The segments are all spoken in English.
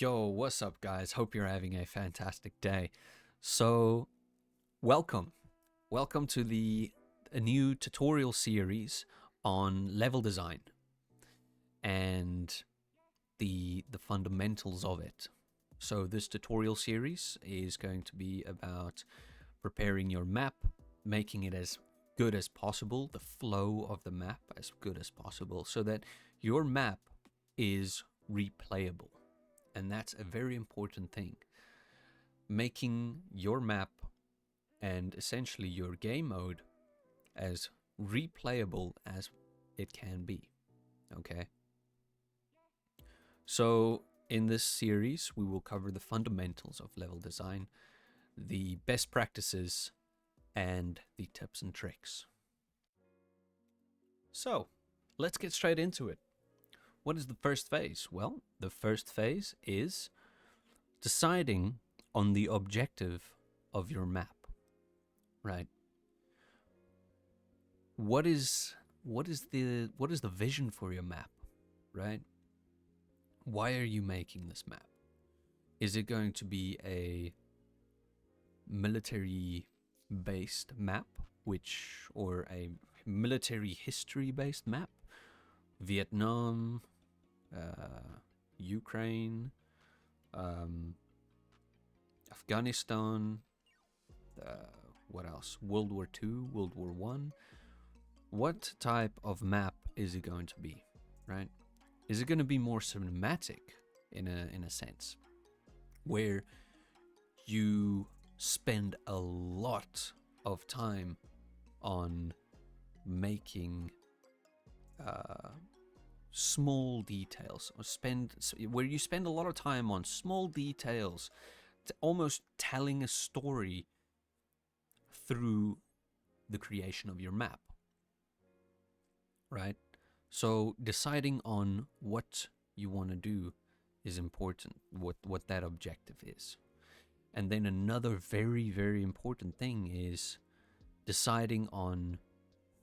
Yo, what's up, guys? Hope you're having a fantastic day. So, welcome. Welcome to a new tutorial series on level design and the fundamentals of it. So, this tutorial series is going to be about preparing your map, making it as good as possible, the flow of the map as good as possible, so that your map is replayable. And that's a very important thing. Making your map and essentially your game mode as replayable as it can be. Okay? So, in this series, we will cover the fundamentals of level design, the best practices, and the tips and tricks. So, let's get straight into it. What is the first phase? Well, the first phase is deciding on the objective of your map, right? What is the vision for your map, right? Why are you making this map? Is it going to be a military based map, or a military history based map? Vietnam, Ukraine, Afghanistan, what else? World War II, World War One. What type of map is it going to be, right? Is it going to be more cinematic in a sense, where you spend a lot of time on making small details, where you spend a lot of time on small details, almost telling a story through the creation of your map, right? So deciding on what you want to do is important, what that objective is. And then another very, very important thing is deciding on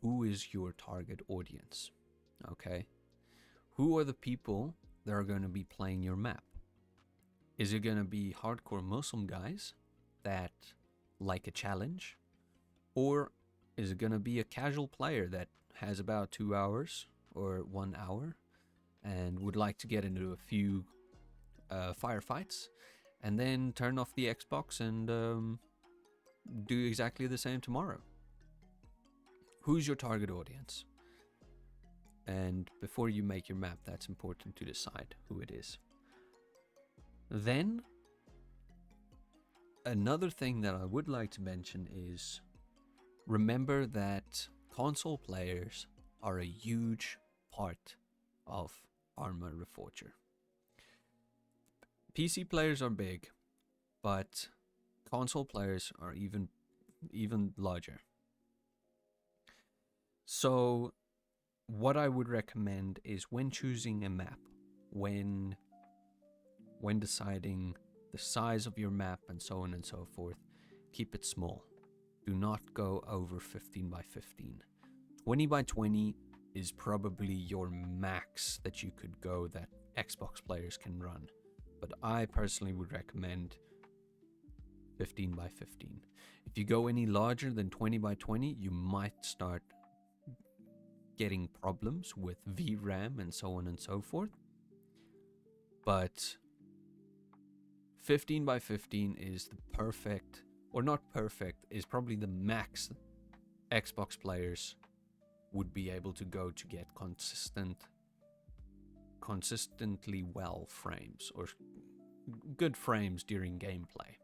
who is your target audience, okay? Who are the people that are going to be playing your map? Is it going to be hardcore Muslim guys that like a challenge? Or is it going to be a casual player that has about 2 hours or 1 hour and would like to get into a few firefights and then turn off the Xbox and do exactly the same tomorrow? Who's your target audience? And before you make your map, that's important to decide who it is. Then, another thing that I would like to mention is remember that console players are a huge part of Arma Reforger. PC players are big, but console players are even larger. So, what I would recommend is when choosing a map, when deciding the size of your map and so on and so forth, keep it small. Do not go over 15 by 15. 20 by 20 is probably your max that you could go that Xbox players can run. But I personally would recommend 15 by 15. If you go any larger than 20 by 20, you might start getting problems with VRAM and so on and so forth. But 15 by 15 is the perfect, or not perfect, is probably the max Xbox players would be able to go to get consistently well frames, or good frames during gameplay.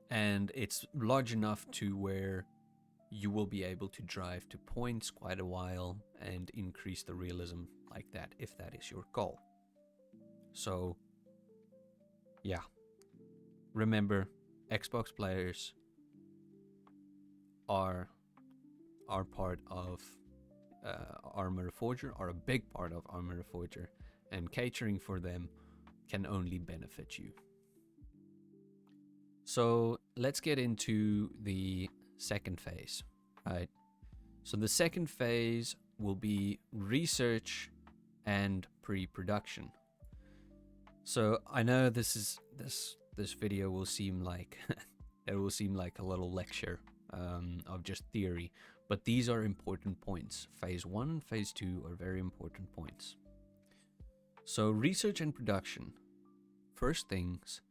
And it's large enough to where you will be able to drive to points quite a while and increase the realism like that, if that is your goal. So, yeah. Remember, Xbox players are part of Arma Reforger, are a big part of Arma Reforger, and catering for them can only benefit you. So let's get into the second phase, right? So the second phase will be research and pre-production. So I know this video will seem like it will seem like a little lecture of just theory, but these are important points. Phase 1, phase 2 are very important points. So research and production. First things,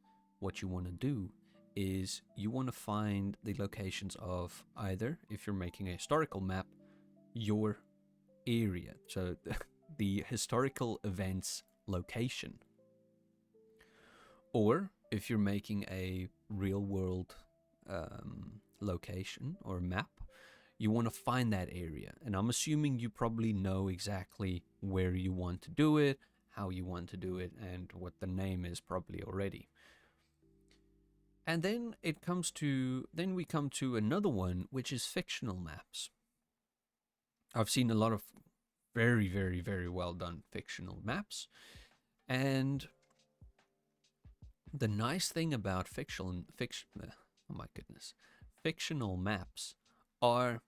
what you want to do is you want to find the locations of either, if you're making a historical map, your area, so the historical events location. Or if you're making a real world location or map, you want to find that area. And I'm assuming you probably know exactly where you want to do it, how you want to do it, and what the name is probably already. And then we come to another one, which is fictional maps. I've seen a lot of very, very, very well done fictional maps. And the nice thing about fictional maps are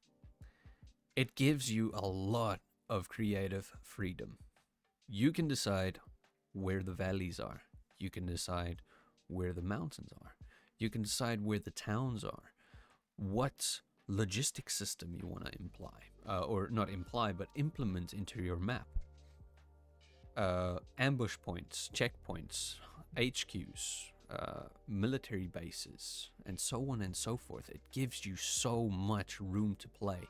it gives you a lot of creative freedom. You can decide where the valleys are. You can decide where the mountains are. You can decide where the towns are. What logistic system you want to implement into your map. Ambush points, checkpoints, HQs, military bases, and so on and so forth. It gives you so much room to play.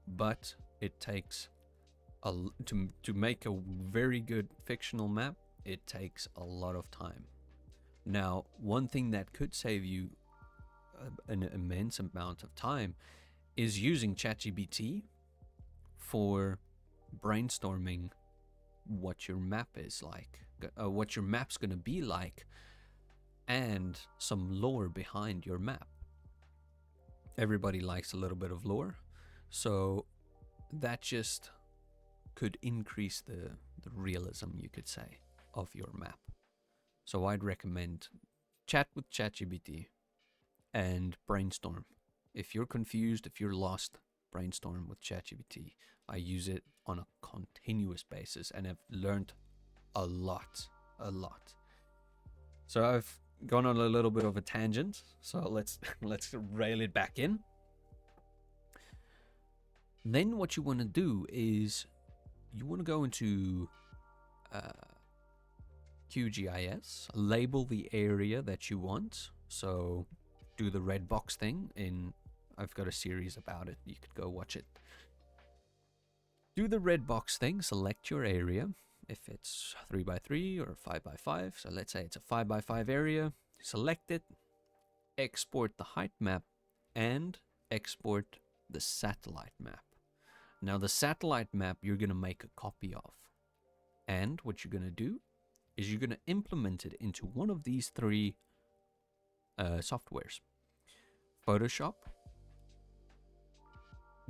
But it takes to make a very good fictional map, it takes a lot of time. Now, one thing that could save you an immense amount of time is using ChatGPT for brainstorming what your map is like, what your map's going to be like, and some lore behind your map. Everybody likes a little bit of lore, so that just could increase the realism, you could say, of your map. So I'd recommend chat with ChatGPT and brainstorm. If you're confused, if you're lost, brainstorm with ChatGPT. I use it on a continuous basis and I've learned a lot. So I've gone on a little bit of a tangent, so let's rail it back in. Then what you want to do is you want to go into QGIS, label the area that you want. So do the red box thing. I've got a series about it. You could go watch it. Do the red box thing, select your area. If it's 3x3 or 5x5, so let's say it's a 5x5 area, select it, export the height map, and export the satellite map. Now the satellite map you're going to make a copy of. And what you're going to do is you're going to implement it into one of these three softwares. Photoshop,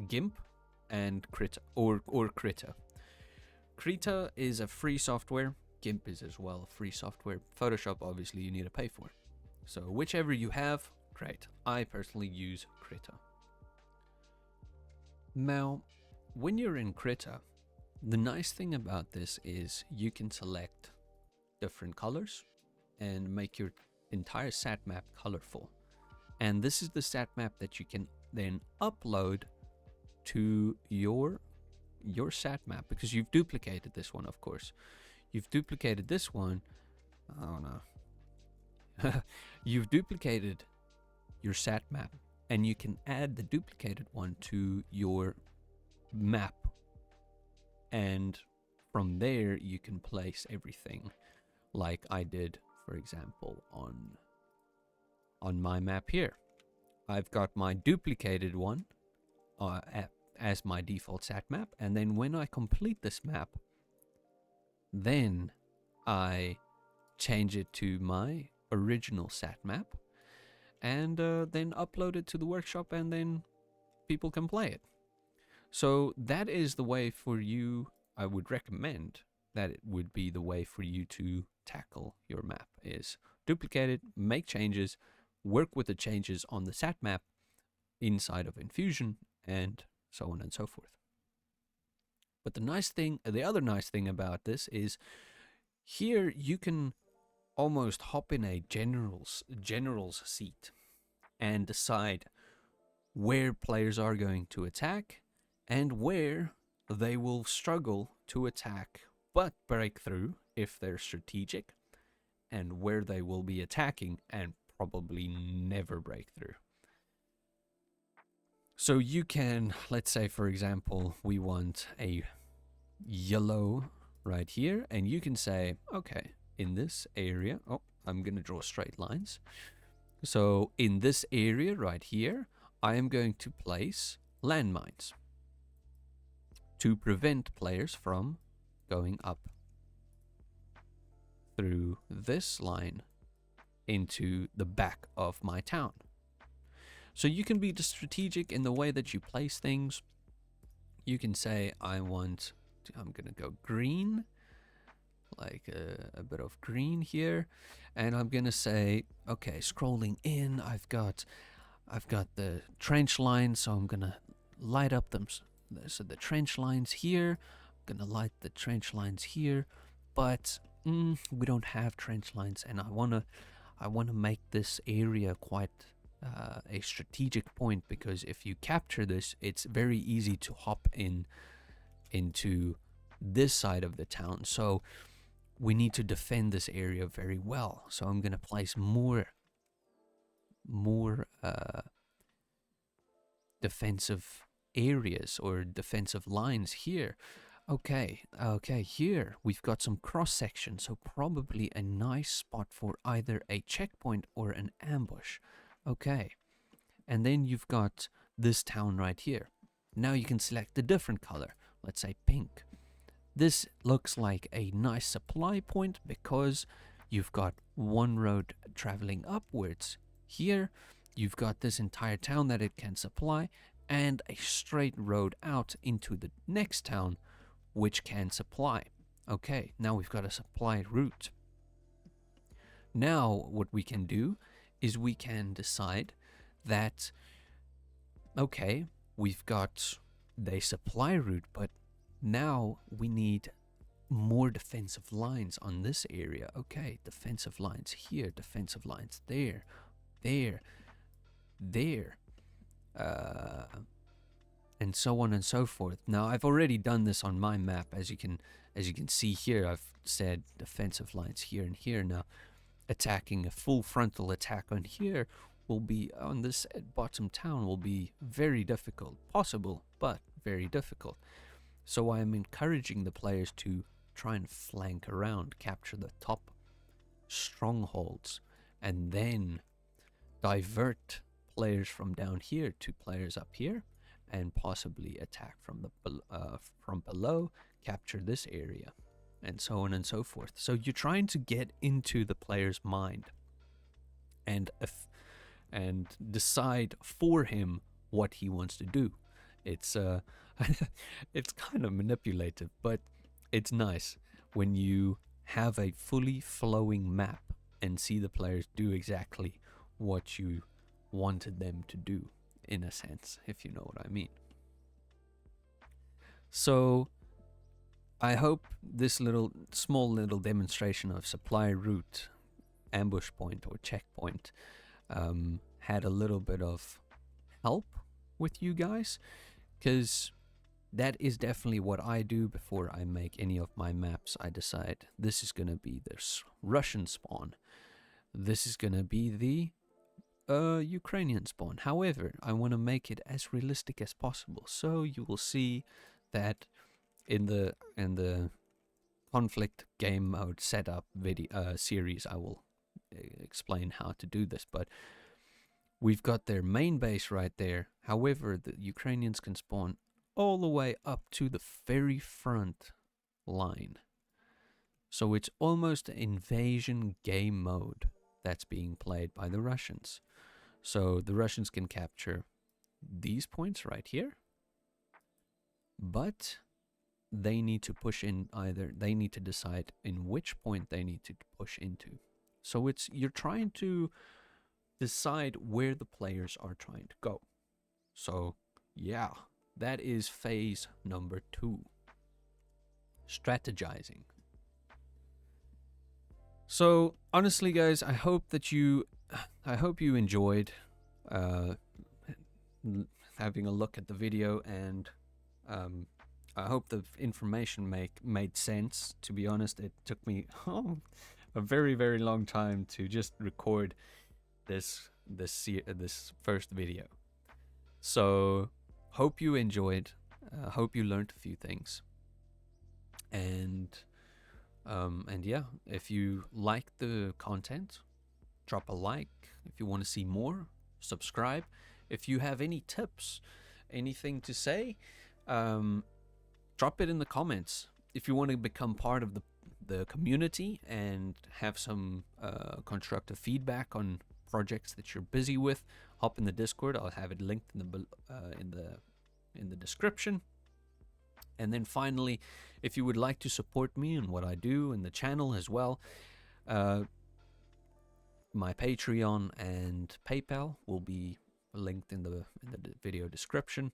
GIMP, and Krita, or Krita. Krita is a free software. GIMP is as well a free software. Photoshop, obviously, you need to pay for. So whichever you have, great. I personally use Krita. Now, when you're in Krita, the nice thing about this is you can select different colors and make your entire sat map colorful. And this is the sat map that you can then upload to your sat map, because you've duplicated this one, of course. You've duplicated this one. Oh no. You've duplicated your sat map, and you can add the duplicated one to your map. And from there, you can place everything like I did, for example, on my map here. I've got my duplicated one as my default sat map, and then when I complete this map, then I change it to my original sat map, and then upload it to the workshop, and then people can play it. So that is the way for you. I would recommend that it would be the way for you to tackle your map, is duplicate it, make changes, work with the changes on the sat map inside of Infusion, and so on and so forth. But the other nice thing about this is here you can almost hop in a general's seat and decide where players are going to attack and where they will struggle to attack but break through if they're strategic, and where they will be attacking and probably never break through. So you can, let's say for example, we want a yellow right here, and you can say, okay, in this area, oh, I'm going to draw straight lines. So in this area right here, I am going to place landmines to prevent players from going up through this line into the back of my town. So you can be strategic in the way that you place things. You can say, I'm going to go green, like a bit of green here, and I'm going to say, okay, scrolling in, I've got the trench lines, so I'm going to light up them. So the trench lines here, I'm going to light the trench lines here, but we don't have trench lines, and I want to make this area quite a strategic point, because if you capture this, it's very easy to hop into this side of the town. So we need to defend this area very well. So I'm going to place more defensive areas or defensive lines here. Okay, here we've got some cross section, so probably a nice spot for either a checkpoint or an ambush. Okay, and then you've got this town right here. Now you can select a different color, let's say pink. This looks like a nice supply point because you've got one road traveling upwards. Here you've got this entire town that it can supply, and a straight road out into the next town which can supply. Okay, now we've got a supply route. Now what we can do is we can decide that, okay, we've got the supply route, but now we need more defensive lines on this area. Okay, defensive lines here, defensive lines there, and so on and so forth. Now I've already done this on my map, as you can see here. I've said defensive lines here and here. Now attacking a full frontal attack on here will be on this bottom town will be very difficult. Possible, but very difficult. So I am encouraging the players to try and flank around, capture the top strongholds, and then divert players from down here to players up here, and possibly attack from below, capture this area, and so on and so forth. So you're trying to get into the player's mind and decide for him what he wants to do. It's it's kind of manipulative, but it's nice when you have a fully flowing map and see the players do exactly what you wanted them to do, in a sense, if you know what I mean. So I hope this small little demonstration of supply route, ambush point or checkpoint had a little bit of help with you guys, because that is definitely what I do before I make any of my maps. I decide this is going to be this Russian spawn, this is going to be the Ukrainian spawn. However, I want to make it as realistic as possible. So you will see that in the conflict game mode setup video series, I will explain how to do this. But we've got their main base right there. However, the Ukrainians can spawn all the way up to the very front line. So it's almost an invasion game mode that's being played by the Russians. So the Russians can capture these points right here, but they need to push in they need to decide in which point they need to push into. So you're trying to decide where the players are trying to go. So yeah, that is phase number 2. strategizing. So honestly, guys, I hope you enjoyed uh, having a look at the video, and I hope the information made sense. To be honest, it took me a very very long time to just record this first video. So hope you enjoyed. Hope you learned a few things, and yeah, if you like the content, drop a like. If you want to see more, subscribe. If you have any tips, anything to say, drop it in the comments. If you want to become part of the community and have some constructive feedback on projects that you're busy with, hop in the Discord. I'll have it linked in the description. And then finally, if you would like to support me and what I do and the channel as well, my Patreon and PayPal will be linked in the video description.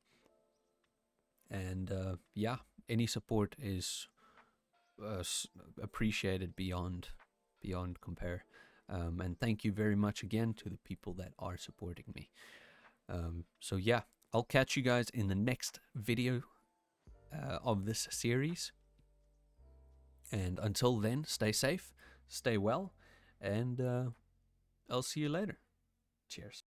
And yeah, any support is appreciated beyond compare. And thank you very much again to the people that are supporting me. So yeah, I'll catch you guys in the next video of this series. And until then, stay safe, stay well, and I'll see you later. Cheers.